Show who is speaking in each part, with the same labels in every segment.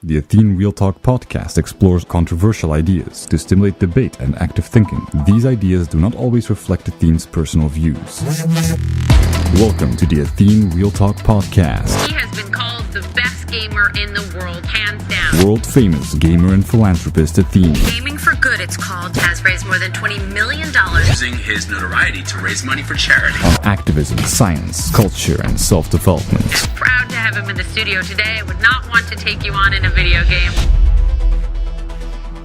Speaker 1: The Athene Real Talk Podcast explores controversial ideas to stimulate debate and active thinking. These ideas do not always reflect Athene's personal views. Welcome to the Athene Real Talk Podcast.
Speaker 2: He has been called the best gamer in the world, hands down.
Speaker 1: World-famous gamer and philanthropist Athene.
Speaker 2: Gaming for Good, it's called, has raised more than $20 million.
Speaker 3: Using his notoriety to raise money for charity.
Speaker 1: On activism, science, culture, and self-development.
Speaker 2: Proud to have him in the studio today. I would not want to take you on in a video game.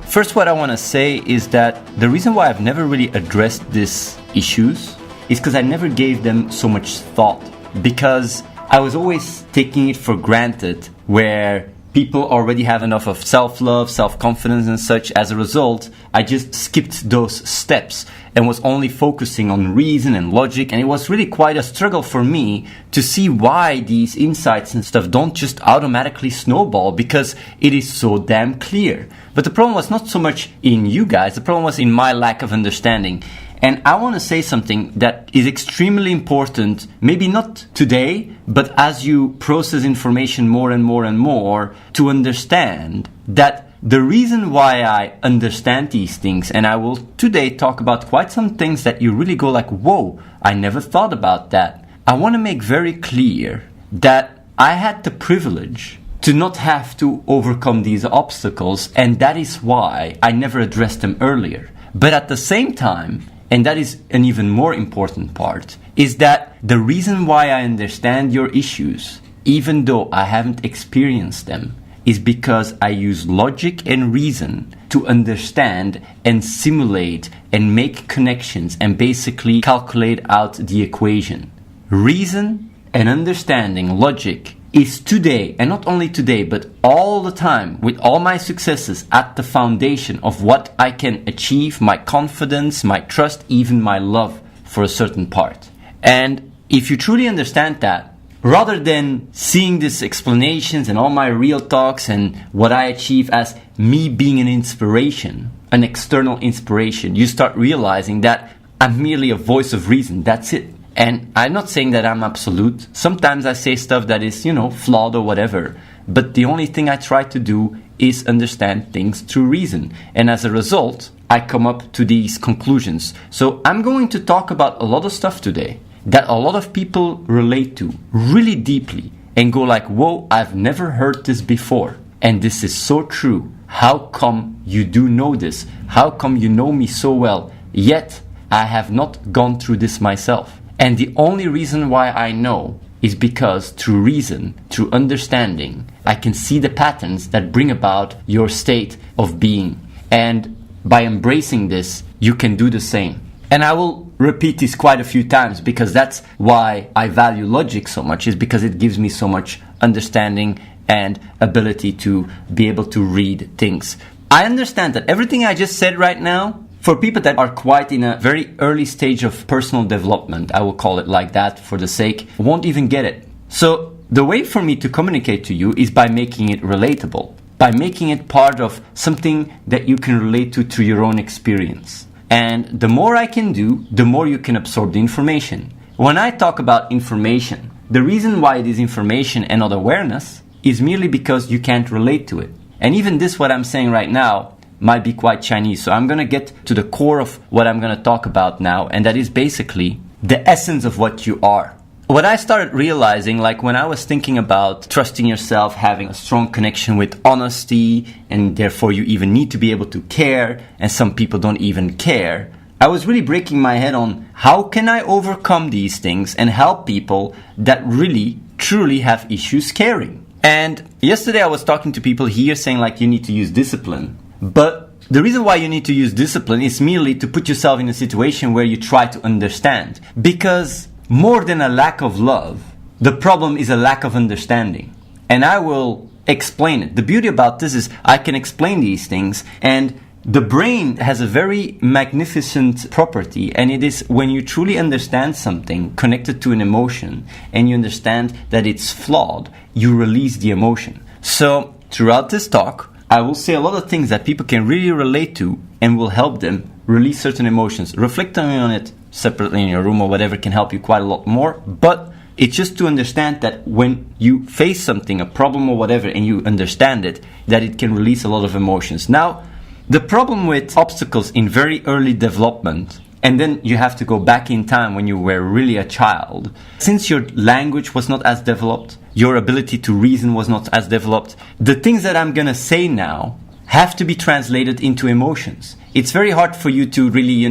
Speaker 4: First, what I want to say is that the reason why I've never really addressed these issues is because I never gave them so much thought. Because I was always taking it for granted where people already have enough of self-love, self-confidence and such. As a result, I just skipped those steps and was only focusing on reason and logic. And it was really quite a struggle for me to see why these insights and stuff don't just automatically snowball, because it is so damn clear. But the problem was not so much in you guys, the problem was in my lack of understanding. And I want to say something that is extremely important, maybe not today, but as you process information more and more and more, to understand that the reason why I understand these things, and I will today talk about quite some things that you really go like, whoa, I never thought about that. I want to make very clear that I had the privilege to not have to overcome these obstacles, and that is why I never addressed them earlier. But at the same time, and that is an even more important part, is that the reason why I understand your issues, even though I haven't experienced them, is because I use logic and reason to understand and simulate and make connections and basically calculate out the equation. Reason and understanding, logic, is today, and not only today, but all the time, with all my successes, at the foundation of what I can achieve, my confidence, my trust, even my love for a certain part. And if you truly understand that, rather than seeing these explanations and all my real talks and what I achieve as me being an inspiration, an external inspiration, you start realizing that I'm merely a voice of reason, that's it. And I'm not saying that I'm absolute. Sometimes I say stuff that is, flawed or whatever. But the only thing I try to do is understand things through reason. And as a result, I come up to these conclusions. So I'm going to talk about a lot of stuff today that a lot of people relate to really deeply and go like, whoa, I've never heard this before. And this is so true. How come you do know this? How come you know me so well? Yet I have not gone through this myself. And the only reason why I know is because through reason, through understanding, I can see the patterns that bring about your state of being. And by embracing this, you can do the same. And I will repeat this quite a few times because that's why I value logic so much, is because it gives me so much understanding and ability to be able to read things. I understand that everything I just said right now, for people that are quite in a very early stage of personal development, I will call it like that for the sake, won't even get it. So the way for me to communicate to you is by making it relatable, by making it part of something that you can relate to through your own experience. And the more I can do, the more you can absorb the information. When I talk about information, the reason why it is information and not awareness is merely because you can't relate to it. And even this, what I'm saying right now, might be quite Chinese. So I'm going to get to the core of what I'm going to talk about now, and that is basically the essence of what you are. What I started realizing, like when I was thinking about trusting yourself, having a strong connection with honesty, and therefore you even need to be able to care, and some people don't even care, I was really breaking my head on how can I overcome these things and help people that really, truly have issues caring. And yesterday I was talking to people here saying like you need to use discipline. But the reason why you need to use discipline is merely to put yourself in a situation where you try to understand. Because more than a lack of love, the problem is a lack of understanding. And I will explain it. The beauty about this is I can explain these things, and the brain has a very magnificent property, and it is when you truly understand something connected to an emotion and you understand that it's flawed, you release the emotion. So throughout this talk, I will say a lot of things that people can really relate to and will help them release certain emotions. Reflecting on it separately in your room or whatever can help you quite a lot more. But It's just to understand that when you face something, a problem or whatever, and you understand it, that it can release a lot of emotions. Now, the problem with obstacles in very early development, and then you have to go back in time when you were really a child, since your language was not as developed, your ability to reason was not as developed, the things that I'm gonna say now have to be translated into emotions. It's very hard for you to really,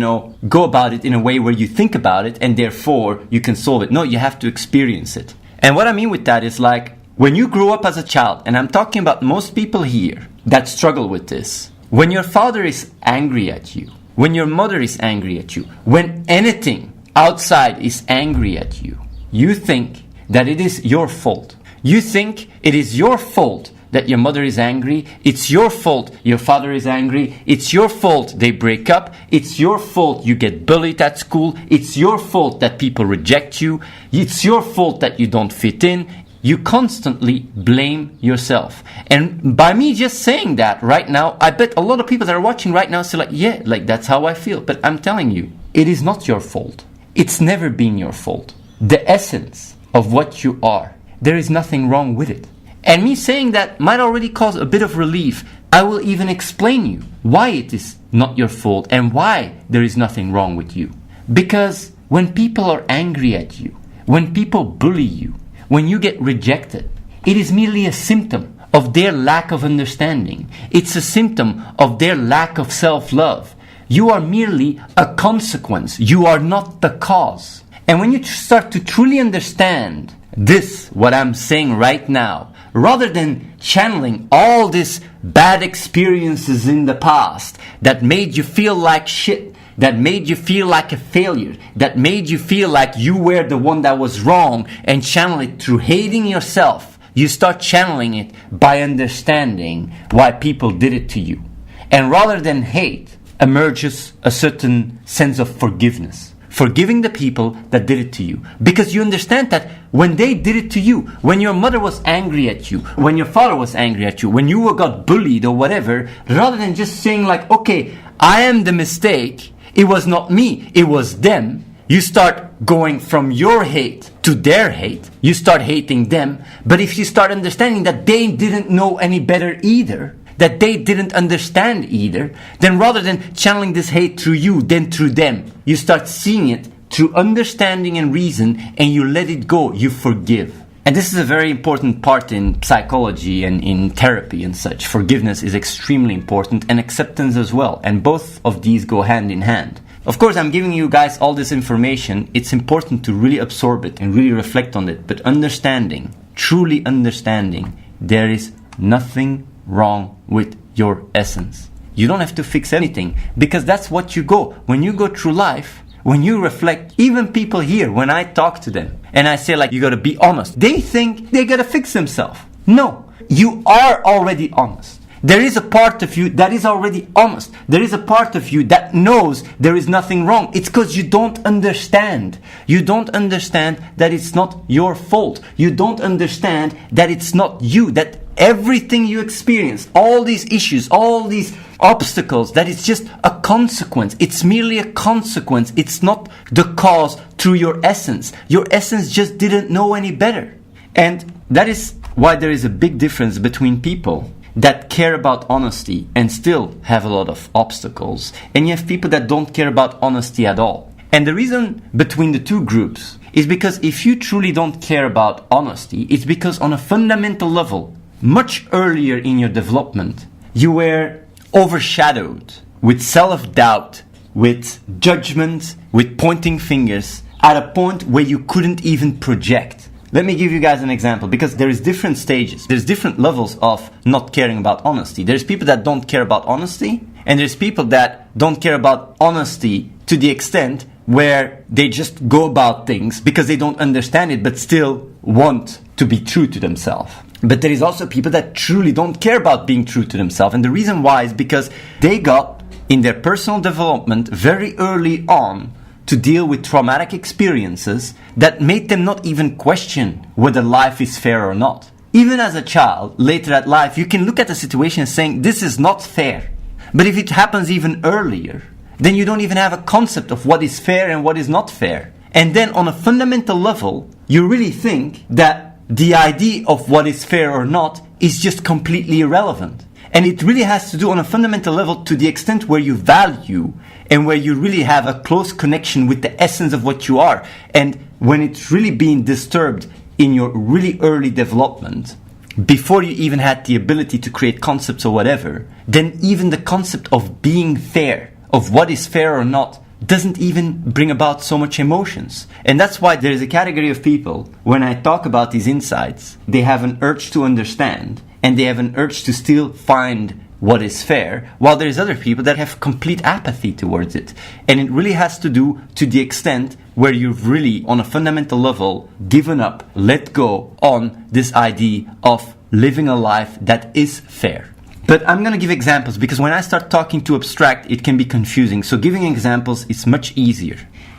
Speaker 4: go about it in a way where you think about it and therefore you can solve it. No, you have to experience it. And what I mean with that is like, when you grew up as a child, and I'm talking about most people here that struggle with this, when your father is angry at you, when your mother is angry at you, when anything outside is angry at you, you think that it is your fault. You think it is your fault that your mother is angry. It's your fault your father is angry. It's your fault they break up. It's your fault you get bullied at school. It's your fault that people reject you. It's your fault that you don't fit in. You constantly blame yourself. And by me just saying that right now, I bet a lot of people that are watching right now say like, yeah, like that's how I feel. But I'm telling you, it is not your fault. It's never been your fault. The essence of what you are, there is nothing wrong with it. And me saying that might already cause a bit of relief. I will even explain you why it is not your fault and why there is nothing wrong with you. Because when people are angry at you, when people bully you, when you get rejected, it is merely a symptom of their lack of understanding. It's a symptom of their lack of self-love. You are merely a consequence. You are not the cause. And when you start to truly understand this, what I'm saying right now, rather than channeling all these bad experiences in the past that made you feel like shit, that made you feel like a failure, that made you feel like you were the one that was wrong, and channel it through hating yourself, you start channeling it by understanding why people did it to you. And rather than hate, emerges a certain sense of forgiveness. Forgiving the people that did it to you. Because you understand that when they did it to you, when your mother was angry at you, when your father was angry at you, when you got bullied or whatever, rather than just saying like, okay, I am the mistake, it was not me, it was them, you start going from your hate to their hate. You start hating them. But if you start understanding that they didn't know any better either, that they didn't understand either, then rather than channeling this hate through you, then through them, you start seeing it through understanding and reason, and you let it go, you forgive. And this is a very important part in psychology and in therapy and such. Forgiveness is extremely important, and acceptance as well. And both of these go hand in hand. Of course, I'm giving you guys all this information. It's important to really absorb it and really reflect on it. But understanding, truly understanding, there is nothing wrong with your essence. You don't have to fix anything, because that's what you go. When you go through life, when you reflect, even people here, when I talk to them and I say like, you gotta be honest, they think they gotta fix themselves. No, you are already honest. There is a part of you that is already honest. There is a part of you that knows there is nothing wrong. It's because you don't understand. You don't understand that it's not your fault. You don't understand that it's not you, that everything you experience, all these issues, all these obstacles, that it's just a consequence. It's merely a consequence. It's not the cause through your essence. Your essence just didn't know any better. And that is why there is a big difference between people that care about honesty and still have a lot of obstacles, and you have people that don't care about honesty at all. And the reason between the two groups is because if you truly don't care about honesty, it's because on a fundamental level, much earlier in your development, you were overshadowed with self-doubt, with judgment, with pointing fingers, at a point where you couldn't even project. Let me give you guys an example, because there is different stages. There's different levels of not caring about honesty. There's people that don't care about honesty, and there's people that don't care about honesty to the extent where they just go about things because they don't understand it, but still want to be true to themselves. But there is also people that truly don't care about being true to themselves. And the reason why is because they got in their personal development very early on to deal with traumatic experiences that made them not even question whether life is fair or not. Even as a child, later at life, you can look at a situation saying, this is not fair. But if it happens even earlier, then you don't even have a concept of what is fair and what is not fair. And then on a fundamental level, you really think that the idea of what is fair or not is just completely irrelevant. And it really has to do on a fundamental level to the extent where you value and where you really have a close connection with the essence of what you are. And when it's really being disturbed in your really early development, before you even had the ability to create concepts or whatever, then even the concept of being fair, of what is fair or not, doesn't even bring about so much emotions. And that's why there is a category of people, when I talk about these insights, they have an urge to understand and they have an urge to still find what is fair, while there's other people that have complete apathy towards it. And it really has to do to the extent where you've really, on a fundamental level, given up, let go on this idea of living a life that is fair. But I'm going to give examples because when I start talking to abstract, it can be confusing. So giving examples is much easier.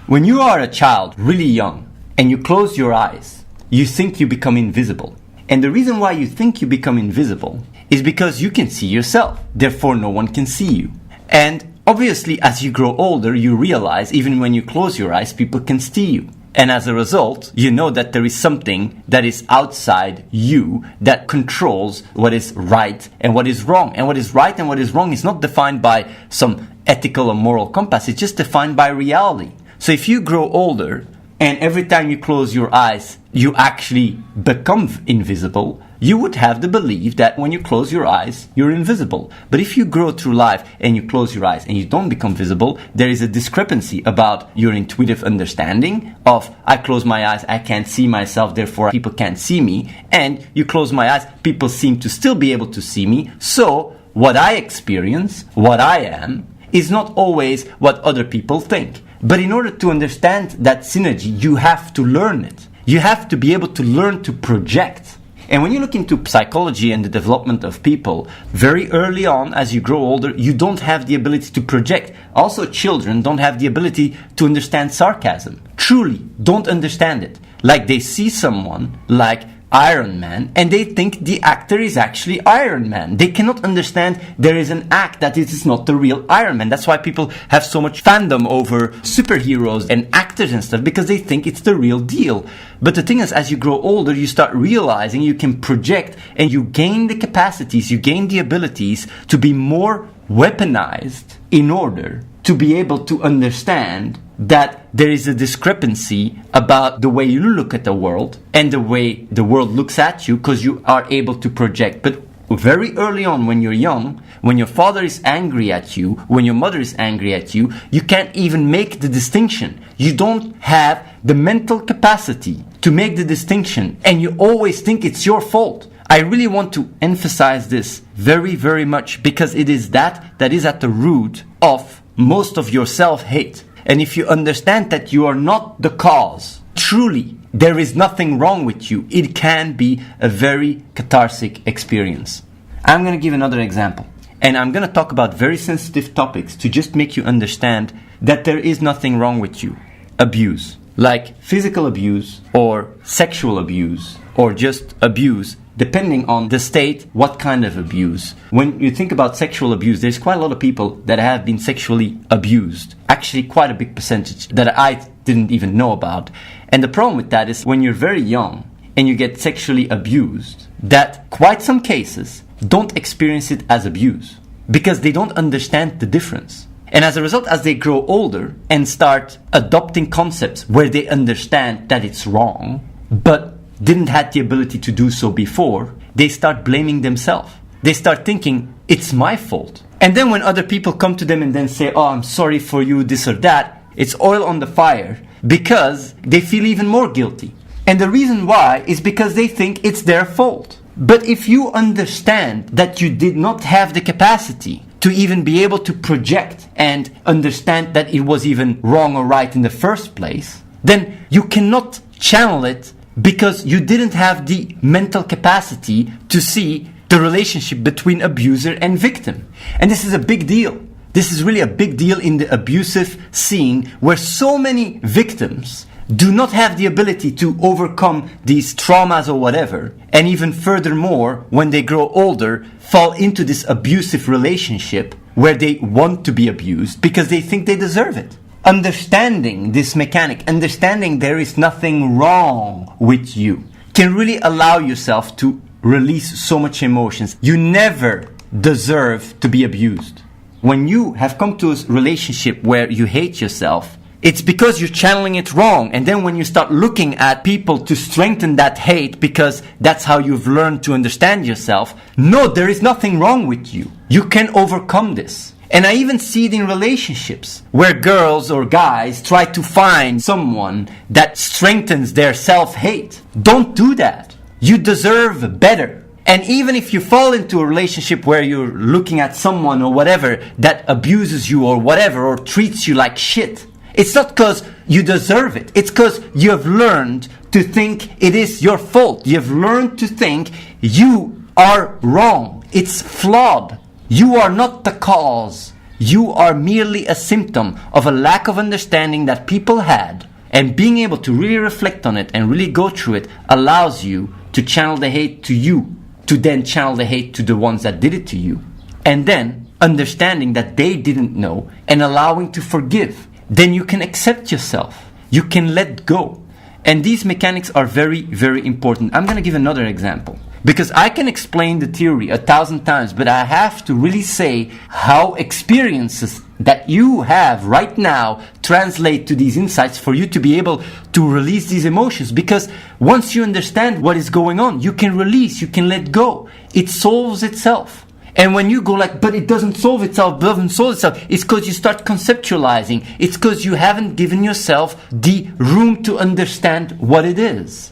Speaker 4: When you are a child, really young, and you close your eyes, you think you become invisible. And the reason why you think you become invisible is because you can see yourself. Therefore, no one can see you. And obviously, as you grow older, you realize even when you close your eyes, people can see you. And as a result, you know that there is something that is outside you that controls what is right and what is wrong. And what is right and what is wrong is not defined by some ethical or moral compass. It's just defined by reality. So if you grow older and every time you close your eyes, you actually become invisible, you would have the belief that when you close your eyes, you're invisible. But if you grow through life and you close your eyes and you don't become visible, there is a discrepancy about your intuitive understanding of, I close my eyes, I can't see myself, therefore people can't see me. And you close my eyes, people seem to still be able to see me. So what I experience, what I am, is not always what other people think. But in order to understand that synergy, you have to learn it. You have to be able to learn to project. And when you look into psychology and the development of people, very early on, as you grow older, you don't have the ability to project. Also, children don't have the ability to understand sarcasm. Truly, don't understand it. Like they see someone like Iron Man and they think the actor is actually Iron Man. They cannot understand there is an act that it is not the real Iron Man. That's why people have so much fandom over superheroes and actors and stuff, because they think it's the real deal. But the thing is, as you grow older, you start realizing you can project and you gain the capacities, you gain the abilities to be more weaponized in order to be able to understand that there is a discrepancy about the way you look at the world and the way the world looks at you, because you are able to project. But very early on, when you're young, when your father is angry at you, when your mother is angry at you, you can't even make the distinction. You don't have the mental capacity to make the distinction, and you always think it's your fault. I really want to emphasize this very, very much, because it is that is at the root of most of your self-hate. And if you understand that you are not the cause, truly, there is nothing wrong with you, it can be a very cathartic experience. I'm going to give another example. And I'm going to talk about very sensitive topics to just make you understand that there is nothing wrong with you. Abuse. Like physical abuse or sexual abuse or just abuse, depending on the state, what kind of abuse. When you think about sexual abuse, there's quite a lot of people that have been sexually abused. Actually, quite a big percentage that I didn't even know about. And the problem with that is when you're very young and you get sexually abused, that quite some cases don't experience it as abuse because they don't understand the difference. And as a result, as they grow older and start adopting concepts where they understand that it's wrong, but didn't have the ability to do so before, they start blaming themselves. They start thinking, it's my fault. And then when other people come to them and then say, oh, I'm sorry for you, this or that, it's oil on the fire because they feel even more guilty. And the reason why is because they think it's their fault. But if you understand that you did not have the capacity to even be able to project and understand that it was even wrong or right in the first place, then you cannot channel it because you didn't have the mental capacity to see the relationship between abuser and victim. And this is a big deal. This is really a big deal in the abusive scene where so many victims do not have the ability to overcome these traumas or whatever. And even furthermore, when they grow older, fall into this abusive relationship where they want to be abused because they think they deserve it. understanding this mechanic, understanding there is nothing wrong with you, can really allow yourself to release so much emotions. You never deserve to be abused. When you have come to a relationship where you hate yourself, it's because you're channeling it wrong. And then when you start looking at people to strengthen that hate because that's how you've learned to understand yourself, no, there is nothing wrong with you. You can overcome this. And I even see it in relationships where girls or guys try to find someone that strengthens their self-hate. Don't do that. You deserve better. And even if you fall into a relationship where you're looking at someone or whatever that abuses you or whatever or treats you like shit, it's not because you deserve it. It's because you have learned to think it is your fault. You have learned to think you are wrong. It's flawed. You are not the cause. You are merely a symptom of a lack of understanding that people had. And being able to really reflect on it and really go through it allows you to channel the hate to you, to then channel the hate to the ones that did it to you. And then understanding that they didn't know and allowing to forgive. Then you can accept yourself. You can let go. And these mechanics are very, very important. I'm going to give another example. Because I can explain the theory 1,000 times, but I have to really say how experiences that you have right now translate to these insights for you to be able to release these emotions. Because once you understand what is going on, you can release, you can let go. It solves itself. And when you go like, but it doesn't solve itself, it's because you start conceptualizing. It's because you haven't given yourself the room to understand what it is.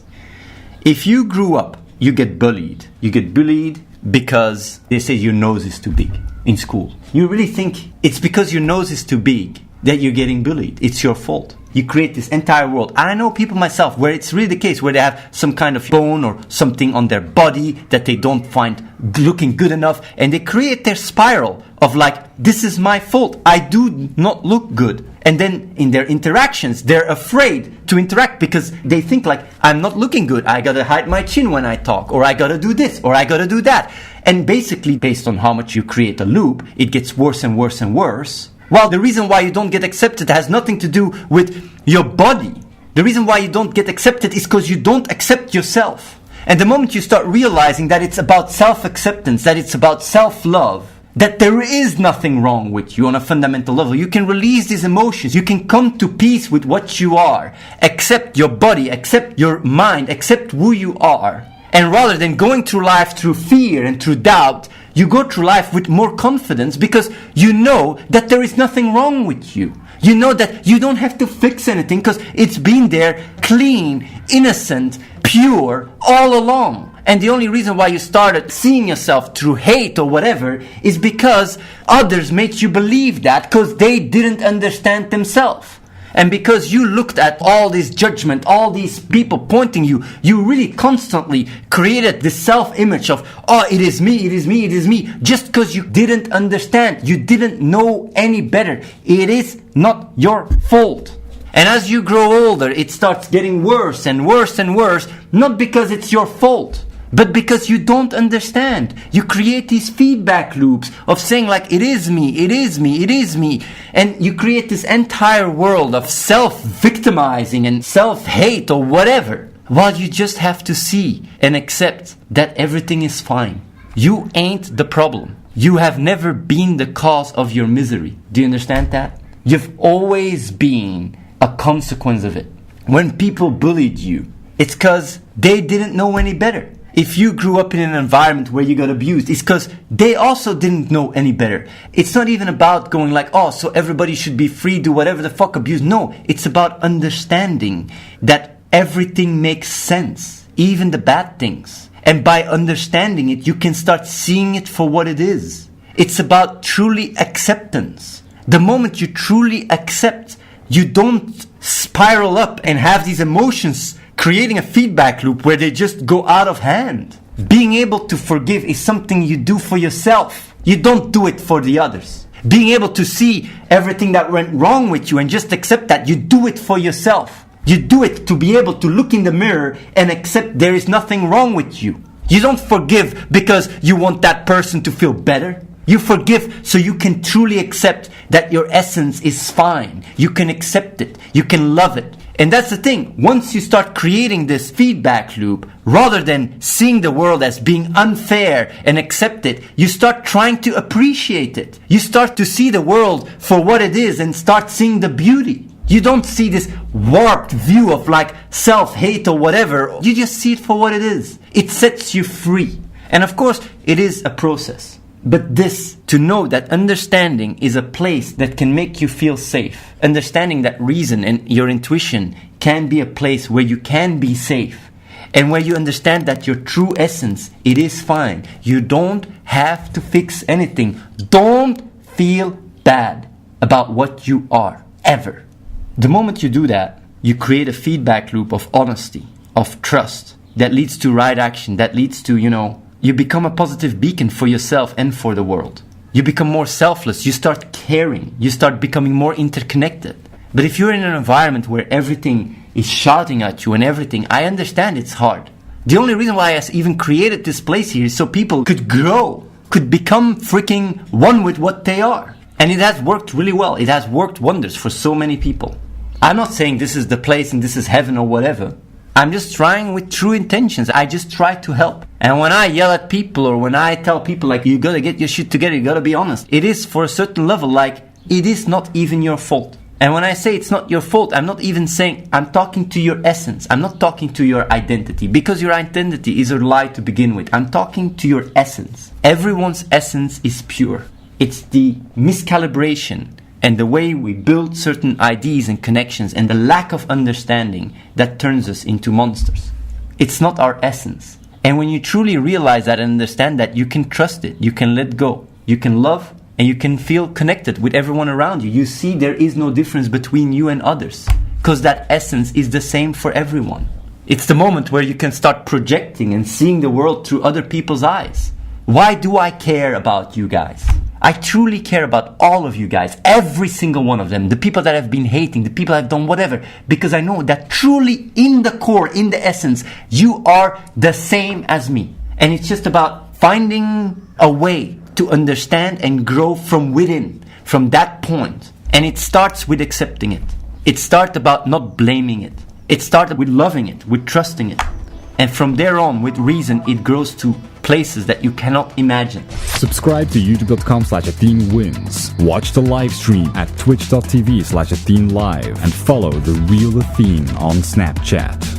Speaker 4: If you grew up, you get bullied. You get bullied because they say your nose is too big in school. You really think it's because your nose is too big that you're getting bullied. It's your fault. You create this entire world. I know people myself where it's really the case, where they have some kind of bone or something on their body that they don't find looking good enough, and they create their spiral of like, this is my fault. I do not look good. And then in their interactions, they're afraid to interact because they think like, I'm not looking good. I gotta hide my chin when I talk, or I gotta do this, or I gotta do that. And basically, based on how much you create a loop, it gets worse and worse and worse. Well, the reason why you don't get accepted has nothing to do with your body. The reason why you don't get accepted is because you don't accept yourself. And the moment you start realizing that it's about self-acceptance, that it's about self-love, that there is nothing wrong with you on a fundamental level, you can release these emotions. You can come to peace with what you are. Accept your body, accept your mind, accept who you are. And rather than going through life through fear and through doubt, you go through life with more confidence because you know that there is nothing wrong with you. You know that you don't have to fix anything because it's been there, clean, innocent, pure, all along. And the only reason why you started seeing yourself through hate or whatever is because others made you believe that because they didn't understand themselves. And because you looked at all this judgment, all these people pointing you really constantly created this self-image of, oh, it is me, it is me, it is me, just because you didn't understand, you didn't know any better. It is not your fault. And as you grow older, it starts getting worse and worse and worse, not because it's your fault, but because you don't understand. You create these feedback loops of saying like, it is me, it is me, it is me. And you create this entire world of self-victimizing and self-hate or whatever. While you just have to see and accept that everything is fine. You ain't the problem. You have never been the cause of your misery. Do you understand that? You've always been a consequence of it. When people bullied you, it's because they didn't know any better. If you grew up in an environment where you got abused, it's because they also didn't know any better. It's not even about going like, oh, so everybody should be free, do whatever the fuck abuse. No, it's about understanding that everything makes sense, even the bad things. And by understanding it, you can start seeing it for what it is. It's about truly acceptance. The moment you truly accept, you don't spiral up and have these emotions creating a feedback loop where they just go out of hand. Being able to forgive is something you do for yourself. You don't do it for the others. Being able to see everything that went wrong with you and just accept that, you do it for yourself. You do it to be able to look in the mirror and accept there is nothing wrong with you. You don't forgive because you want that person to feel better. You forgive so you can truly accept that your essence is fine. You can accept it. You can love it. And that's the thing. Once you start creating this feedback loop, rather than seeing the world as being unfair and accept it, you start trying to appreciate it. You start to see the world for what it is and start seeing the beauty. You don't see this warped view of like self-hate or whatever. You just see it for what it is. It sets you free. And of course, it is a process. But this, to know that understanding is a place that can make you feel safe. Understanding that reason and your intuition can be a place where you can be safe. And where you understand that your true essence, it is fine. You don't have to fix anything. Don't feel bad about what you are, ever. The moment you do that, you create a feedback loop of honesty, of trust, that leads to right action, that leads to, you become a positive beacon for yourself and for the world. You become more selfless. You start caring. You start becoming more interconnected. But if you're in an environment where everything is shouting at you and everything, I understand it's hard. The only reason why I even created this place here is so people could grow, could become freaking one with what they are. And it has worked really well. It has worked wonders for so many people. I'm not saying this is the place and this is heaven or whatever. I'm just trying with true intentions. I just try to help. And when I yell at people or when I tell people like, you gotta get your shit together, you gotta be honest, it is for a certain level like, it is not even your fault. And when I say it's not your fault, I'm not even saying, I'm talking to your essence. I'm not talking to your identity, because your identity is a lie to begin with. I'm talking to your essence. Everyone's essence is pure. It's the miscalibration and the way we build certain ideas and connections and the lack of understanding that turns us into monsters. It's not our essence. And when you truly realize that and understand that, you can trust it, you can let go, you can love, and you can feel connected with everyone around you. You see there is no difference between you and others, because that essence is the same for everyone. It's the moment where you can start projecting and seeing the world through other people's eyes. Why do I care about you guys? I truly care about all of you guys, every single one of them, the people that have been hating, the people that have done whatever, because I know that truly in the core, in the essence, you are the same as me. And it's just about finding a way to understand and grow from within, from that point. And it starts with accepting it. It starts about not blaming it. It started with loving it, with trusting it. And from there on, with reason, it grows to places that you cannot imagine.
Speaker 1: Subscribe to youtube.com/AtheneWins. Watch the live stream at twitch.tv/AtheneLive and follow The Real Athene on Snapchat.